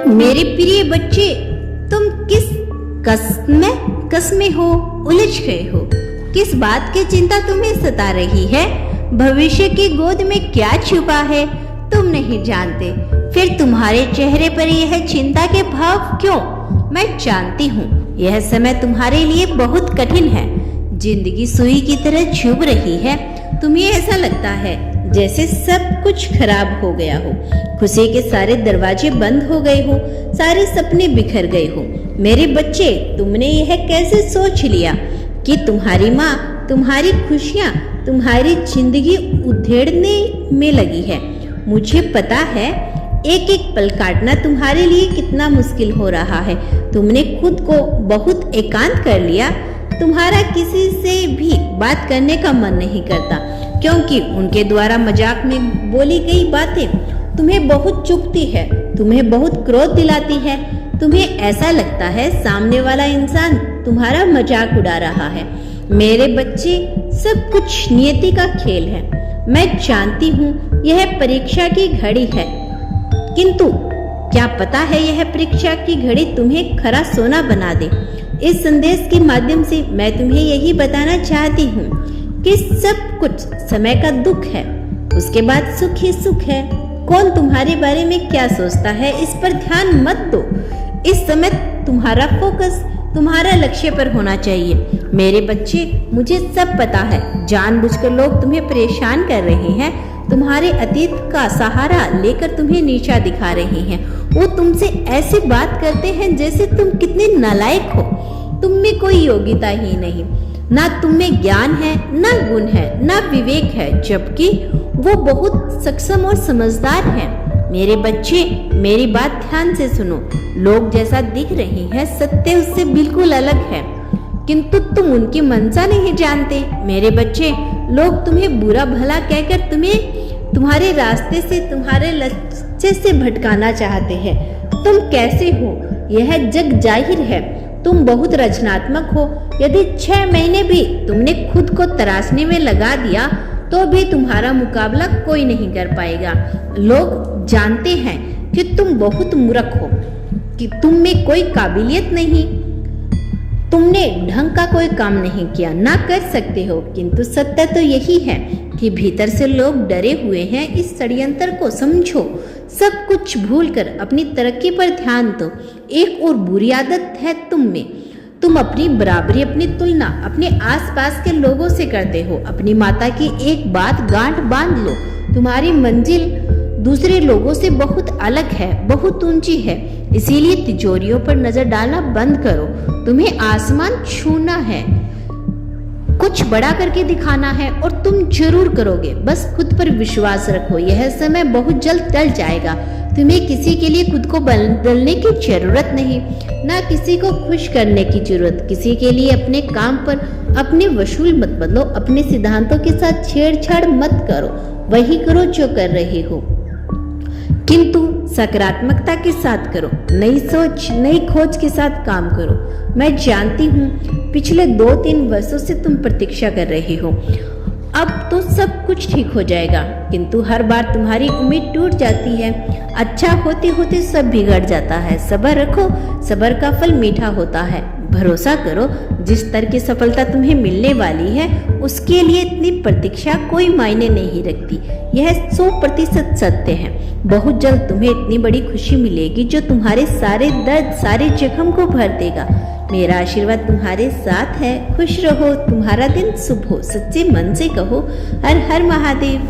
मेरे प्रिय बच्चे, तुम किस कसमें हो उलझ गए हो? किस बात की चिंता तुम्हें सता रही है? भविष्य की गोद में क्या छुपा है तुम नहीं जानते, फिर तुम्हारे चेहरे पर यह चिंता के भाव क्यों? मैं जानती हूँ यह समय तुम्हारे लिए बहुत कठिन है। जिंदगी सुई की तरह चुभ रही है। तुम्हें ऐसा लगता है जैसे सब कुछ खराब हो गया हो, खुशी के सारे दरवाजे बंद हो गए हो, सारे सपने बिखर गए हो। मेरे बच्चे, तुमने यह कैसे सोच लिया कि तुम्हारी माँ तुम्हारी खुशियाँ, तुम्हारी जिंदगी उधेड़ने में लगी है? मुझे पता है एक एक पल काटना तुम्हारे लिए कितना मुश्किल हो रहा है। तुमने खुद को बहुत एकांत कर लिया। तुम्हारा किसी से भी बात करने का मन नहीं करता, क्योंकि उनके द्वारा मजाक में बोली गई बातें तुम्हें बहुत चुभती है, तुम्हें बहुत क्रोध दिलाती है। तुम्हें ऐसा लगता है सामने वाला इंसान तुम्हारा मजाक उड़ा रहा है। मेरे बच्चे, सब कुछ नियति का खेल है। मैं जानती हूँ यह परीक्षा की घड़ी है, किंतु क्या पता है यह परीक्षा की घड़ी तुम्हें खरा सोना बना दे। इस संदेश के माध्यम से मैं तुम्हें यही बताना चाहती हूँ कि सब कुछ समय का दुख है, उसके बाद सुख ही सुख है। कौन तुम्हारे बारे में क्या सोचता है इस पर ध्यान मत दो। इस समय तुम्हारा फोकस तुम्हारा लक्ष्य पर होना चाहिए। मेरे बच्चे, मुझे सब पता है जानबूझकर लोग तुम्हें परेशान कर रहे हैं, तुम्हारे अतीत का सहारा लेकर तुम्हें नीचा दिखा रहे हैं। वो तुमसे ऐसी बात करते हैं जैसे तुम कितने नालायक हो, तुम में कोई योग्यता ही नहीं, ना तुम में ज्ञान है, ना गुण है, ना विवेक है, जबकि वो बहुत सक्षम और समझदार हैं। मेरे बच्चे, मेरी बात ध्यान से सुनो। लोग जैसा दिख रहे हैं सत्य उससे बिल्कुल अलग है, किंतु तुम उनकी मंशा नहीं जानते। मेरे बच्चे, लोग तुम्हें बुरा भला कहकर तुम्हारे रास्ते से, तुम्हारे लक्ष्य से भटकाना चाहते हैं। तुम कैसे हो यह जग जाहिर है। तुम बहुत रचनात्मक हो। यदि 6 महीने भी तुमने खुद को तराशने में लगा दिया तो भी तुम्हारा मुकाबला कोई नहीं कर पाएगा। लोग जानते हैं कि तुम बहुत मूर्ख हो, कि तुम में कोई काबिलियत नहीं, तुमने ढंग का कोई काम नहीं किया, ना कर सकते हो। किंतु सत्य तो यही है कि भीतर से लोग डरे हुए हैं। इस षड्यंत्र को समझो। सब कुछ भूलकर अपनी तरक्की पर ध्यान दो। एक और बुरी आदत है तुम में। तुम अपनी बराबरी, अपनी तुलना अपने आसपास के लोगों से करते हो। अपनी माता की एक बात गांठ बांध लो, तुम्हारी मंजिल दूसरे लोगों से बहुत अलग है, बहुत ऊंची है। इसीलिए तिजोरियों पर नजर डालना बंद करो। तुम्हें आसमान छूना है, कुछ बड़ा करके दिखाना है, और तुम जरूर करोगे। बस खुद पर विश्वास रखो। यह समय बहुत जल्द टल जाएगा। तुम्हें किसी के लिए खुद को बदलने की जरूरत नहीं, ना किसी को खुश करने की जरूरत। किसी के लिए अपने काम पर अपने वसूल मत बदलो। अपने सिद्धांतों के साथ छेड़छाड़ मत करो। वही करो जो कर रहे हो, किंतु सकारात्मकता के साथ करो। नई सोच, नई खोज के साथ काम करो। मैं जानती हूँ पिछले 2-3 वर्षों से तुम प्रतीक्षा कर रहे हो, अब तो सब कुछ ठीक हो जाएगा, किंतु हर बार तुम्हारी उम्मीद टूट जाती है। अच्छा होते होते सब बिगड़ जाता है। सब्र रखो, सब्र का फल मीठा होता है। भरोसा करो, जिस तरह की सफलता तुम्हें मिलने वाली है उसके लिए इतनी प्रतीक्षा कोई मायने नहीं रखती। यह 100% सत्य है। बहुत जल्द तुम्हें इतनी बड़ी खुशी मिलेगी जो तुम्हारे सारे दर्द, सारे जख्म को भर देगा। मेरा आशीर्वाद तुम्हारे साथ है। खुश रहो, तुम्हारा दिन शुभ हो। सच्चे मन से कहो, हर हर महादेव।